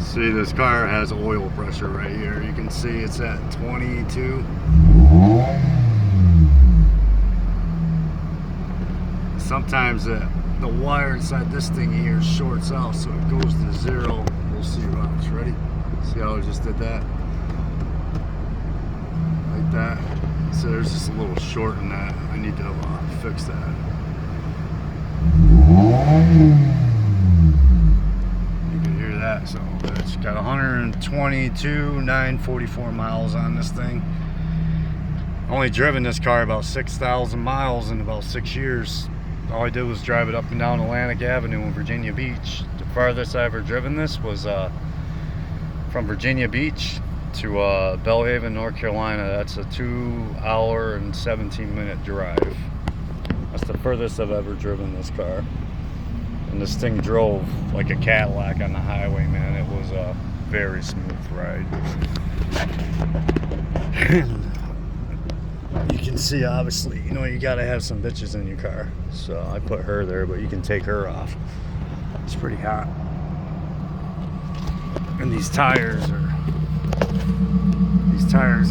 See, this car has oil pressure right here. You can see it's at 22. Sometimes the wire inside this thing here shorts out, so it goes to 0. We'll see. Watch. Ready? See how I just did that? Like that. So there's just a little short in that. I need to fix that. You can hear that. So it's got 122,944 miles on this thing. Only driven this car about 6,000 miles in about 6 years. All I did was drive it up and down Atlantic Avenue in Virginia Beach. The farthest I ever driven this was from Virginia Beach to Belhaven, North Carolina. That's a 2-hour and 17-minute drive. That's the furthest I've ever driven this car. And this thing drove like a Cadillac on the highway, man. It was a very smooth ride. You can see, obviously, you know, you gotta have some bitches in your car. So I put her there, but you can take her off. It's pretty hot. And these tires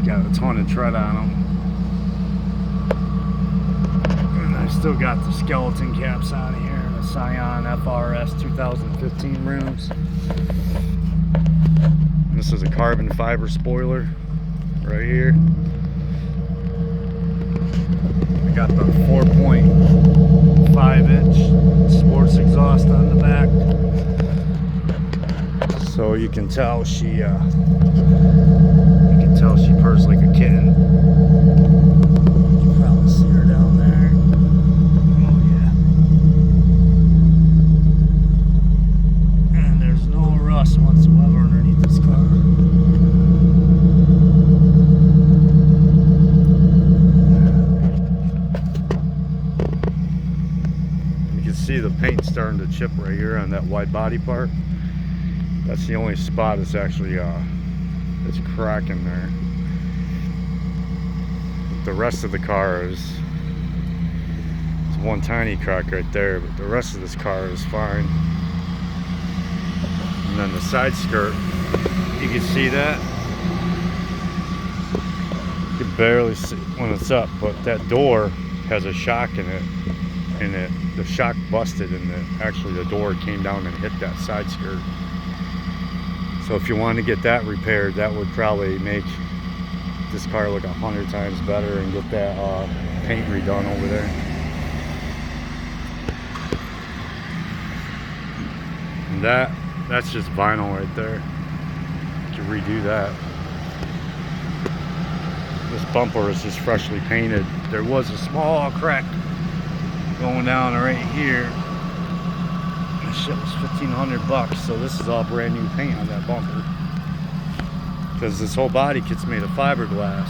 got a ton of tread on them. And I still got the skeleton caps on here, the Scion FRS 2015 rims. And this is a carbon fiber spoiler right here. I got the 4.5-inch sports exhaust on the back. So you can tell she purrs like a kitten. You can probably see her down there. Oh yeah. And there's no rust whatsoever underneath this car. You can see the paint starting to chip right here on that wide body part. That's the only spot that's actually it's cracking there. The rest of the car is one tiny crack right there, but the rest of this car is fine. And then the side skirt, you can see that. You can barely see when it's up, but that door has a shock in it, and the shock busted, and actually the door came down and hit that side skirt. So if you want to get that repaired, that would probably make this car look 100 times better and get that paint redone over there. And that's just vinyl right there. You can redo that. This bumper is just freshly painted. There was a small crack going down right here. This shit was $1,500, so this is all brand new paint on that bumper. Because this whole body kit's made of fiberglass.